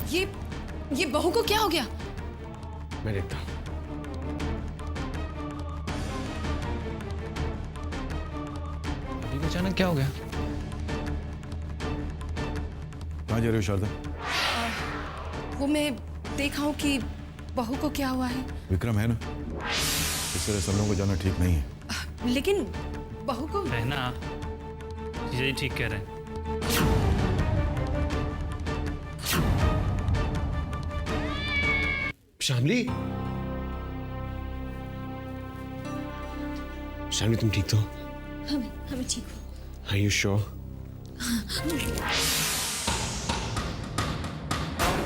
ये बहू को क्या हो गया? मैं देखता हूँ। अभी अचानक क्या हो गया? कहाँ जा रहे हो शारदा? वो मैं देखा हूँ कि बहू को क्या हुआ है। विक्रम है ना, इस तरह सब लोगों को जाना ठीक नहीं है। लेकिन बहू को है ना, जी ठीक कह रहे हैं। शामली, शामली तुम ठीक तो? हमें ठीक हो। Are you sure?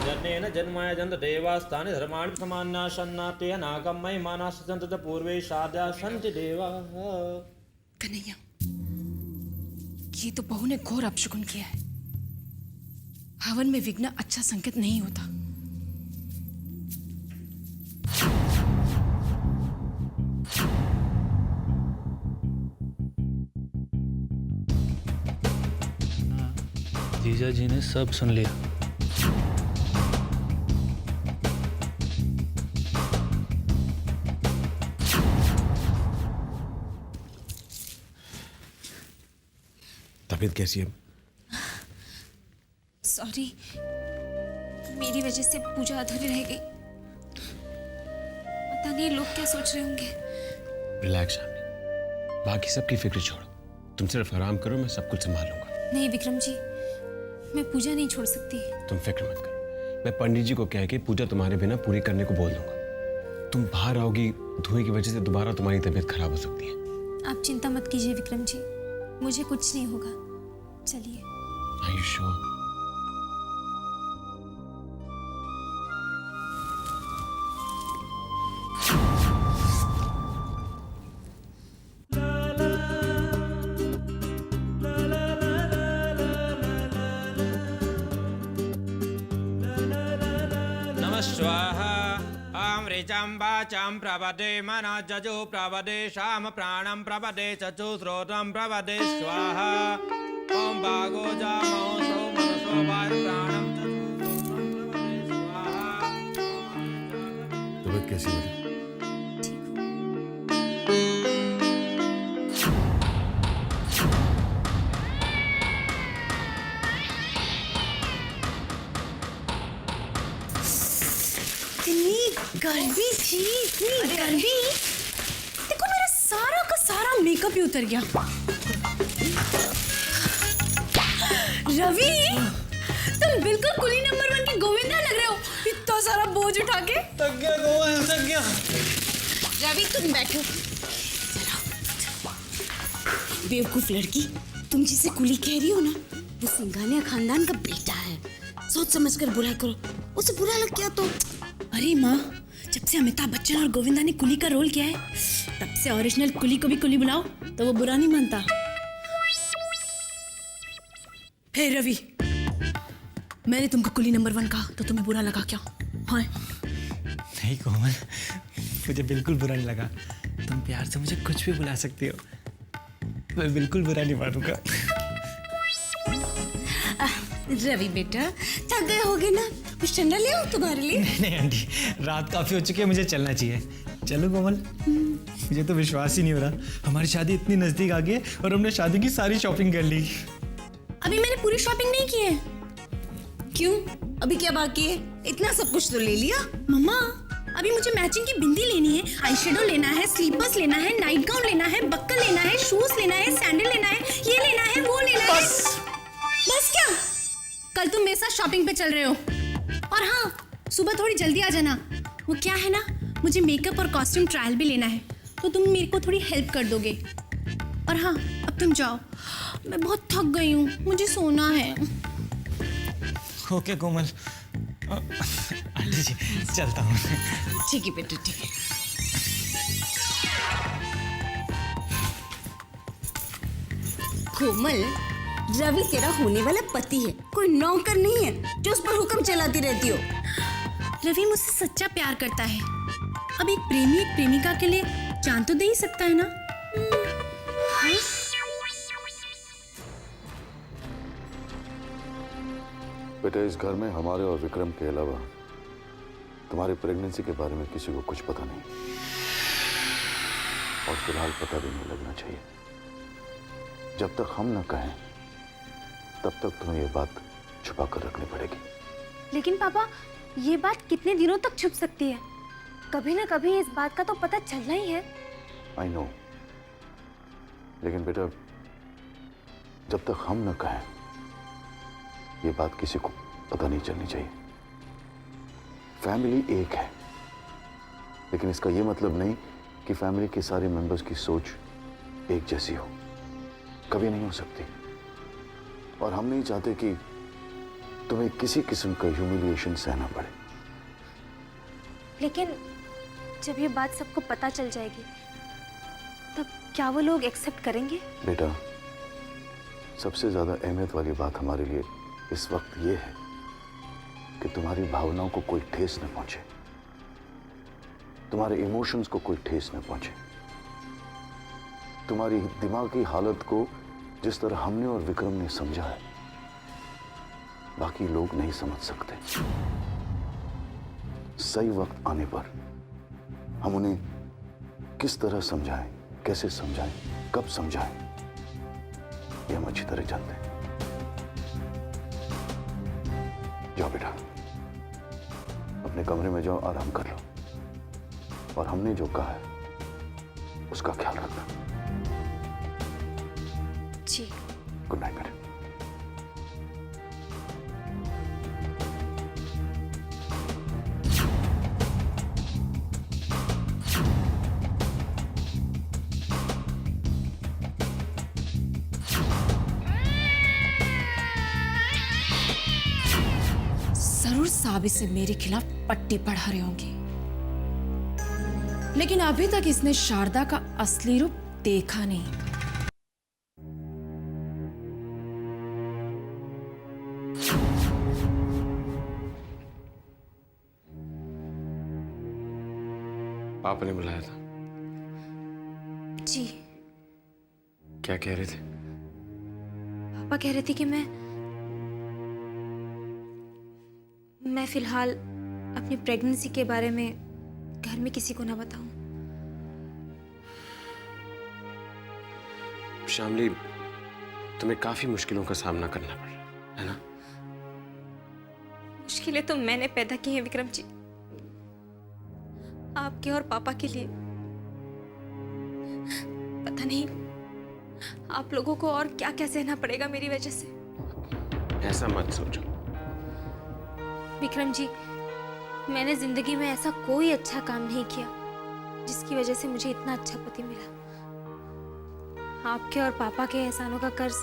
जन्नेन जन्माय जन्त देवास्तानि धर्माणि समान्नासन्नाते अनागम महिमानाः सन्त पूर्वे साध्या सन्ति देवाः। कन्हैया, ये तो बहू ने घोर अपशकुन किया है। हवन में विघ्न अच्छा संकेत नहीं होता। जीजा जी ने सब सुन लिया। तबीयत कैसी है? सॉरी, मेरी वजह से पूजा अधूरी रह गई। पता नहीं लोग क्या सोच रहे होंगे। रिलैक्स शामली, बाकी सबकी फिक्र छोड़ो। तुम सिर्फ आराम करो, मैं सब कुछ संभाल लूंगा। नहीं विक्रम जी, मैं पूजा नहीं छोड़ सकती। तुम फिक्र मत करो, मैं पंडित जी को कह के पूजा तुम्हारे बिना पूरी करने को बोल दूंगा। तुम बाहर आओगी, धुएं की वजह से दोबारा तुम्हारी तबीयत खराब हो सकती है। आप चिंता मत कीजिए विक्रम जी, मुझे कुछ नहीं होगा। चलिए। Are you sure? स्वाहा आम ऋचां वाचां प्रपदे मनो जजो प्रपदे शाम प्राणं प्रपदे चचु श्रोत्रं प्रपदे स्वाहा ओम भागो जामो सो मनसो वायु प्राणं चचु श्रोत्रं प्रपदे स्वाहा। तबीयत कैसी है? गर्मी थी, इतनी गर्मी। देखो मेरा सारा का सारा मेकअप ही उतर गया। रवि, तुम बिल्कुल कुली नंबर 1 की गोविंदा लग रहे हो, इतना सारा बोझ उठा के। थक गया गोवा, थक गया। रवि तुम बैठो। बेवकूफ लड़की, तुम जिसे कुली कह रही हो ना, वो सिंघानिया खानदान का बेटा है। सोच समझ कर बुरा करो, उसे बुरा लग गया तो। अरे माँ, जब से अमिताभ बच्चन और गोविंदा ने कुली का रोल किया है, तब से ओरिजिनल कुली को भी कुली बुलाओ तो वो बुरा नहीं मानता। हे रवि, मैंने तुमको कुली नंबर 1 कहा तो तुम्हें बुरा लगा क्या? हाँ? नहीं कोमल, मुझे बिल्कुल बुरा नहीं लगा। तुम प्यार से मुझे कुछ भी बुला सकती हो, मैं बिल्कुल बुरा नहीं मानूंगा। रवि बेटा, थक गए होगे ना, कुछ ठंडा ले आओ तुम्हारे लिए। नहीं आंटी, रात काफी हो चुकी है, मुझे चलना चाहिए। चलो कोमल, मुझे तो विश्वास ही नहीं हो रहा, हमारी शादी इतनी नजदीक आ गई है और हमने शादी की सारी शॉपिंग कर ली। अभी मैंने पूरी शॉपिंग नहीं की है। क्यों? अभी क्या बाकी है? इतना सब कुछ तो ले लिया। मम्मा, अभी मुझे मैचिंग की बिंदी लेनी है, आई शेडो लेना है, स्लीपर्स लेना है, नाइट गाउन लेना है, बक्कल लेना है, शूज लेना है, सैंडल लेना है, ये लेना है, वो लेना है। बस क्या? कल तुम मेरे साथ शॉपिंग पे चल रहे हो। और हाँ, सुबह थोड़ी जल्दी आ जाना। वो क्या है ना, मुझे मेकअप और कॉस्ट्यूम ट्रायल भी लेना है, तो तुम मेरे को थोड़ी हेल्प कर दोगे। और हाँ, अब तुम जाओ, मैं बहुत थक गई हूँ, मुझे सोना है। ओके कोमल, आंटी जी चलता हूँ। ठीक है बेटा, ठीक है। कोमल, रवि तेरा होने वाला पति है, कोई नौकर नहीं है जो उस पर हुक्म चलाती रहती हो। रवि मुझसे सच्चा प्यार करता है। अब एक प्रेमी एक प्रेमिका के लिए जान तो दे ही सकता है ना। बेटा, इस घर में हमारे और विक्रम के अलावा तुम्हारी प्रेगनेंसी के बारे में किसी को कुछ पता नहीं, और फिलहाल पता भी नहीं लगना चाहिए। जब तक हम न कहें तब तक तुम्हें ये बात छुपा कर रखनी पड़ेगी। लेकिन पापा, ये बात कितने दिनों तक छुप सकती है? कभी ना कभी इस बात का तो पता चलना ही है। आई नो, लेकिन बेटा जब तक हम न कहें ये बात किसी को पता नहीं चलनी चाहिए। फैमिली एक है, लेकिन इसका ये मतलब नहीं कि फैमिली के सारे मेंबर्स की सोच एक जैसी हो। कभी नहीं हो सकती। और हम नहीं चाहते कि तुम्हें किसी किस्म का ह्यूमिलिएशन सहना पड़े। लेकिन जब ये बात सबको पता चल जाएगी तब क्या वो लोग एक्सेप्ट करेंगे? बेटा, सबसे ज्यादा अहमियत वाली बात हमारे लिए इस वक्त ये है कि तुम्हारी भावनाओं को कोई ठेस न पहुंचे, तुम्हारे इमोशंस को कोई ठेस न पहुंचे। तुम्हारी दिमागी हालत को जिस तरह हमने और विक्रम ने समझा है, बाकी लोग नहीं समझ सकते। सही वक्त आने पर हम उन्हें किस तरह समझाएं, कैसे समझाएं, कब समझाएं, ये हम अच्छी तरह जानते हैं। जाओ बेटा, अपने कमरे में जाओ, आराम कर लो, और हमने जो कहा है उसका ख्याल रखना। जी। गुड नाइट बेटा। जरूर साबित से मेरे खिलाफ पट्टी पढ़ा रहे होंगे, लेकिन अभी तक इसने शारदा का असली रूप देखा नहीं। पापा ने बुलाया था। जी। क्या कह रहे थे? पापा कह रहे थे कि मैं फिलहाल अपनी प्रेगनेंसी के बारे में घर में किसी को ना बताऊं। शामली, तुम्हें काफी मुश्किलों का सामना करना पड़ रहा है ना? मुश्किलें तो मैंने पैदा की हैं विक्रम जी, आपके और पापा के लिए। पता नहीं आप लोगों को और क्या क्या सहना पड़ेगा मेरी वजह से। ऐसा मत सोचो। विक्रम जी, मैंने जिंदगी में ऐसा कोई अच्छा काम नहीं किया जिसकी वजह से मुझे इतना अच्छा पति मिला। आपके और पापा के एहसानों का कर्ज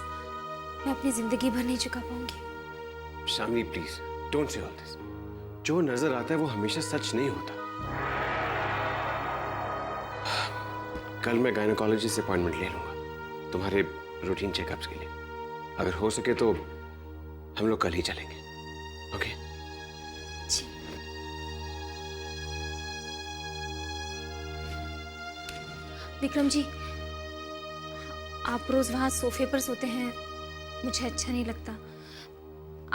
मैं अपनी जिंदगी भर नहीं चुका पाऊंगी। Shamli please don't say all this. जो नजर आता है वो हमेशा सच नहीं होता। कल मैं गायनेकोलॉजिस्ट से अपॉइंटमेंट ले लूंगा तुम्हारे रूटीन चेकअप्स के लिए। अगर हो सके तो हम लोग कल ही चलेंगे। ओके? जी। विक्रम जी, आप रोज वहां सोफे पर सोते हैं, मुझे अच्छा नहीं लगता।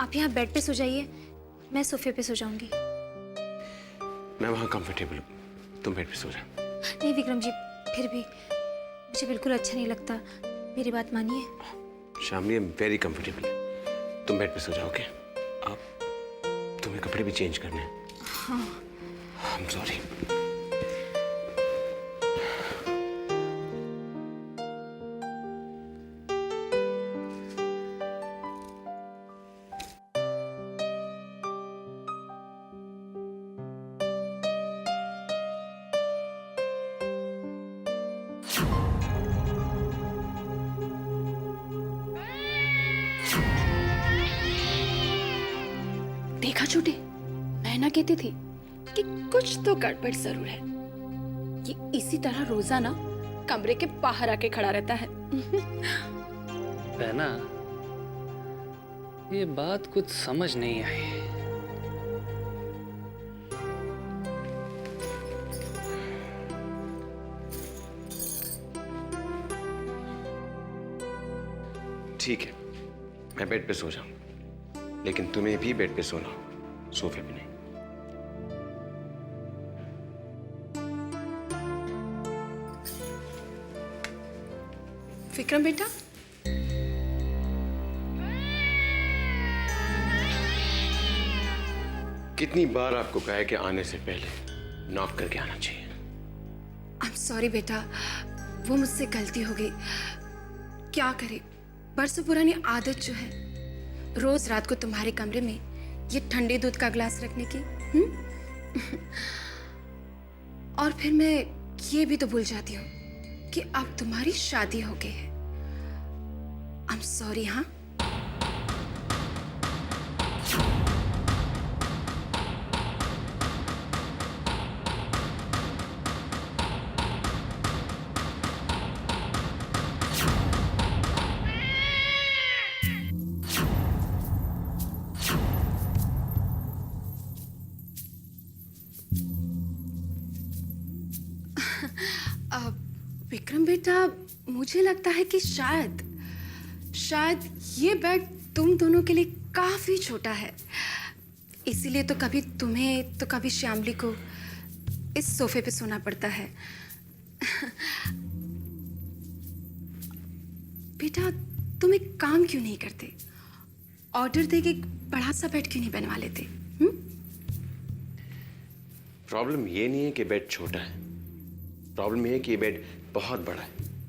आप यहाँ बेड पे सो जाइए, मैं सोफे पे सो जाऊंगी। मैं वहां कंफर्टेबल हूँ, तुम बेड पे सो जा। नहीं विक्रम जी, फिर भी मुझे बिल्कुल अच्छा नहीं लगता, मेरी बात मानिए। Shamli, I am very comfortable. तुम बेड पे सो जाओ। ओके? आप तुम्हें कपड़े भी चेंज करने हैं। हाँ। I am sorry. देखा छोटे, मैं ना कहती थी कि कुछ तो गड़बड़ जरूर है। ये इसी तरह रोजाना कमरे के बाहर आके खड़ा रहता है। बहना, ये बात कुछ समझ नहीं आई। ठीक है, मैं बेड पे सो जाऊं। लेकिन तुम्हें भी बेड पे सोना होगा, सोफे पे नहीं। विक्रम बेटा, कितनी बार आपको कहा है कि आने से पहले नॉक करके आना चाहिए। आई एम सॉरी बेटा, वो मुझसे गलती हो गई। क्या करे, बरसों पुरानी आदत जो है रोज रात को तुम्हारे कमरे में ये ठंडे दूध का गिलास रखने की। और फिर मैं ये भी तो भूल जाती हूँ कि अब तुम्हारी शादी हो गई है। I am sorry. हाँ, विक्रम बेटा, मुझे लगता है कि शायद ये बेड तुम दोनों के लिए काफी छोटा है, इसीलिए तो कभी तुम्हें तो कभी श्यामली को इस सोफे पे सोना पड़ता है। बेटा, तुम एक काम क्यों नहीं करते? ऑर्डर देके एक बड़ा सा बेड क्यों नहीं बनवा लेते? प्रॉब्लम ये नहीं है कि बेड छोटा है, प्रॉब्लम ये है कि ये बेड बहुत बड़ा है,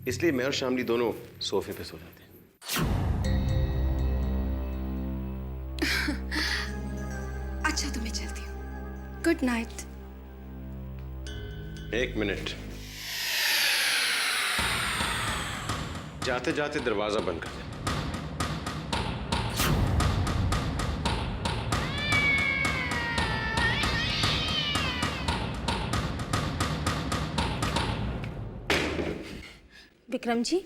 इसलिए मैं और शामली दोनों सोफे पे सो जाते हैं। अच्छा, तो मैं चलती हूँ। Good night. एक मिनट, जाते जाते दरवाजा बंद कर दे। विक्रम जी,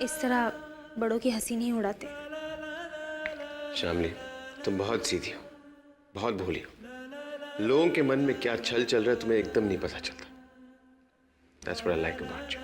इस तरह बड़ों की हंसी नहीं उड़ाते। शामली, तुम बहुत सीधी हो, बहुत भोली हो। लोगों के मन में क्या छल चल रहा है तुम्हें एकदम नहीं पता चलता। That's what I like about you.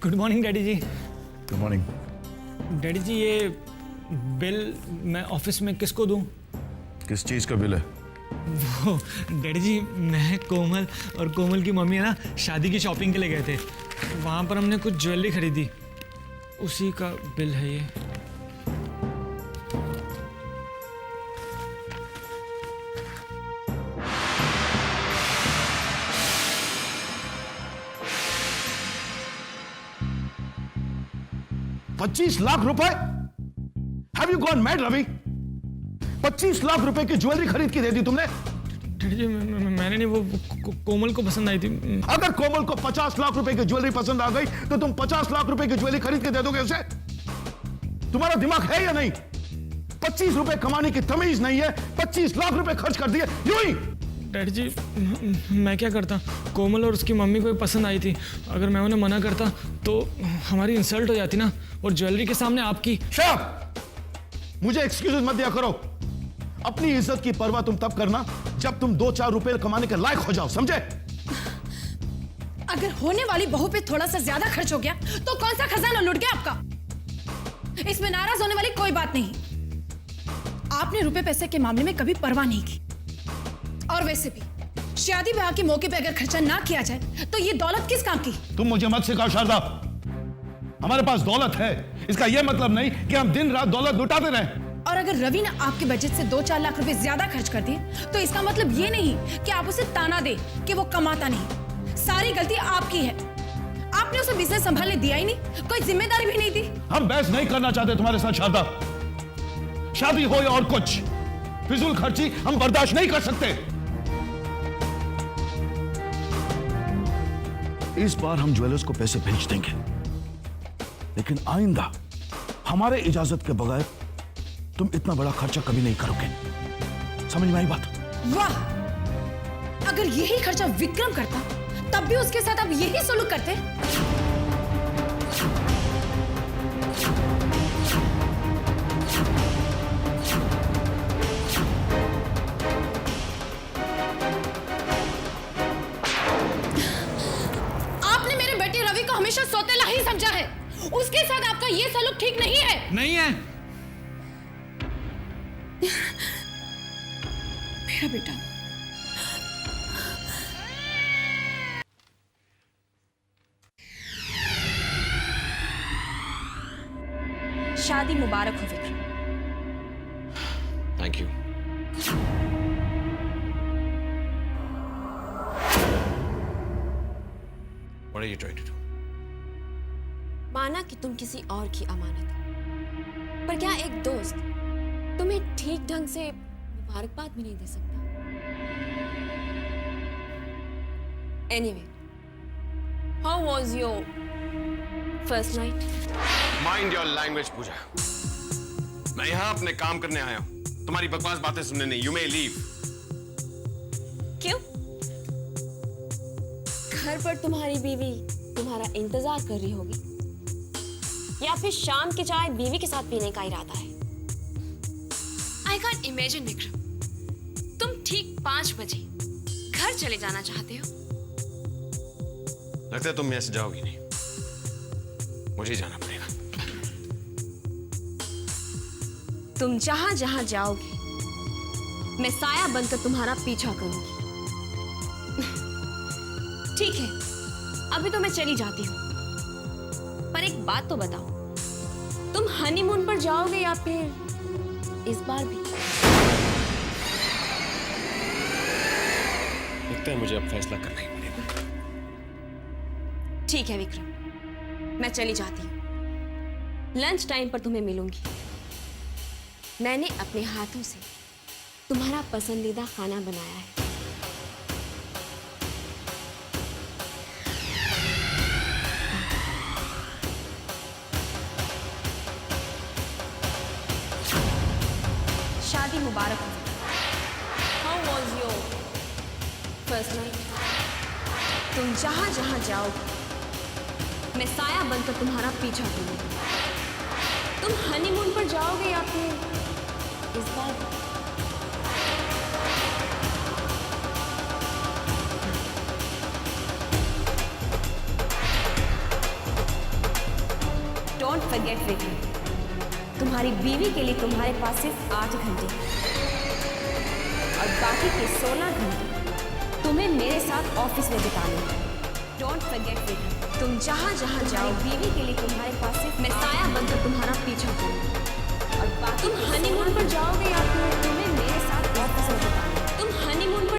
Good morning daddy ji. Good morning. Daddy ji, ये बिल मैं ऑफिस में किसको दूं? किस चीज़ का बिल है? वो डैडी जी, मैं कोमल और कोमल की मम्मी है ना, शादी की शॉपिंग के लिए गए थे। वहाँ पर हमने कुछ ज्वेलरी खरीदी, उसी का बिल है ये। $25 लाख रुपए? Have you gone mad, Ravi? 25 lakh रुपए की ज्वेलरी खरीद के दे दी तुमने? डैडी जी, मैंने नहीं, वो कोमल को पसंद आई थी। अगर कोमल को 50 लाख रुपए की ज्वेलरी पसंद आ गई तो तुम 50 लाख रुपए की ज्वेलरी खरीद के दे दोगे उसे? तुम्हारा दिमाग है या नहीं? 25 रुपए कमाने की तमीज नहीं है, 25 लाख रुपए खर्च कर दिए यूं ही। डैडी जी, मैं क्या करता? कोमल और उसकी मम्मी को पसंद आई थी, अगर मैं उन्हें मना करता तो हमारी इंसल्ट हो जाती ना, और ज्वेलरी के सामने आपकी। शट! मुझे एक्सक्यूज मत दिया करो। अपनी इज्जत की परवाह तुम तब करना जब तुम 2-4 रुपए कमाने के लायक हो जाओ, समझे? अगर होने वाली बहू पे थोड़ा सा ज्यादा खर्च हो गया तो कौन सा खजाना लुट गया आपका? इसमें नाराज होने वाली कोई बात नहीं। आपने रुपए पैसे के मामले में कभी परवाह नहीं की। और वैसे भी शादी ब्याह के मौके पे अगर खर्चा ना किया जाए तो ये दौलत किस काम की? तुम मुझे मत सिखाओ शारदा। हमारे पास दौलत है, इसका यह मतलब नहीं कि हम दिन रात दौलत लुटाते रहें। और अगर रवि ने आपके बजट से 2-4 लाख रुपए ज्यादा खर्च कर दिए तो इसका मतलब ये नहीं कि आप उसे ताना दे कि वो कमाता नहीं। सारी गलती आपकी है। आपने उसे बिजनेस संभालने दिया ही नहीं, कोई जिम्मेदारी भी नहीं दी। हम बहस नहीं करना चाहते तुम्हारे साथ शारदा। शादी हो या और कुछ, फिजूल खर्ची हम बर्दाश्त नहीं कर सकते। इस बार हम ज्वेलर्स को पैसे भेज देंगे, लेकिन आइंदा हमारे इजाजत के बगैर तुम इतना बड़ा खर्चा कभी नहीं करोगे। समझ में आई बात? वाह, अगर यही खर्चा विक्रम करता तब भी उसके साथ आप यही सलूक करते। आपने मेरे बेटे रवि को हमेशा सौतेला ही समझा है। उसके साथ आपका ये सलूक ठीक नहीं है। नहीं है। मेरा बेटा, शादी मुबारक हो Vikram. Thank you. What are you trying to do? माना कि तुम किसी और की अमानत हो, पर क्या एक दोस्त तुम्हें ठीक ढंग से मुबारकबाद भी नहीं दे सकता? Anyway, how was your first night? Mind your language, पूजा। मैं यहाँ अपने काम करने आया हूँ, तुम्हारी बकवास बातें सुनने नहीं। You may leave. क्यों? घर पर तुम्हारी बीवी तुम्हारा इंतजार कर रही होगी, या फिर शाम की चाय बीवी के साथ पीने का इरादा है? I can't imagine विक्रम, तुम ठीक 5 बजे घर चले जाना चाहते हो। लगता है तुम यहाँ से जाओगी नहीं, मुझे जाना पड़ेगा। तुम जहां जहां जाओगे मैं साया बनकर तुम्हारा पीछा करूंगी। ठीक है, अभी तो मैं चली जाती हूं, पर एक बात तो बताओ, तुम हनीमून पर जाओगे या फिर इस बार भी? लगता है मुझे अब फैसला करना ही पड़ेगा। ठीक है विक्रम, मैं चली जाती हूं। लंच टाइम पर तुम्हें मिलूंगी। मैंने अपने हाथों से तुम्हारा पसंदीदा खाना बनाया है। शादी मुबारक हो। How was your first night? तुम जहां जहां जाओगे मैं साया बनकर तुम्हारा पीछा करूंगी। तुम हनीमून पर जाओगे या फिर इस बार? डोंट फॉरगेट विक्रम, तुम्हारी बीवी के लिए तुम्हारे पास सिर्फ 8 घंटे और बाकी के 16 घंटे तुम्हें मेरे साथ ऑफिस में बिताने हैं। डोंट फॉरगेट विक्रम, तुम जहां जहां जाओ बीवी के लिए तुम्हारे पास सिर्फ मैं साया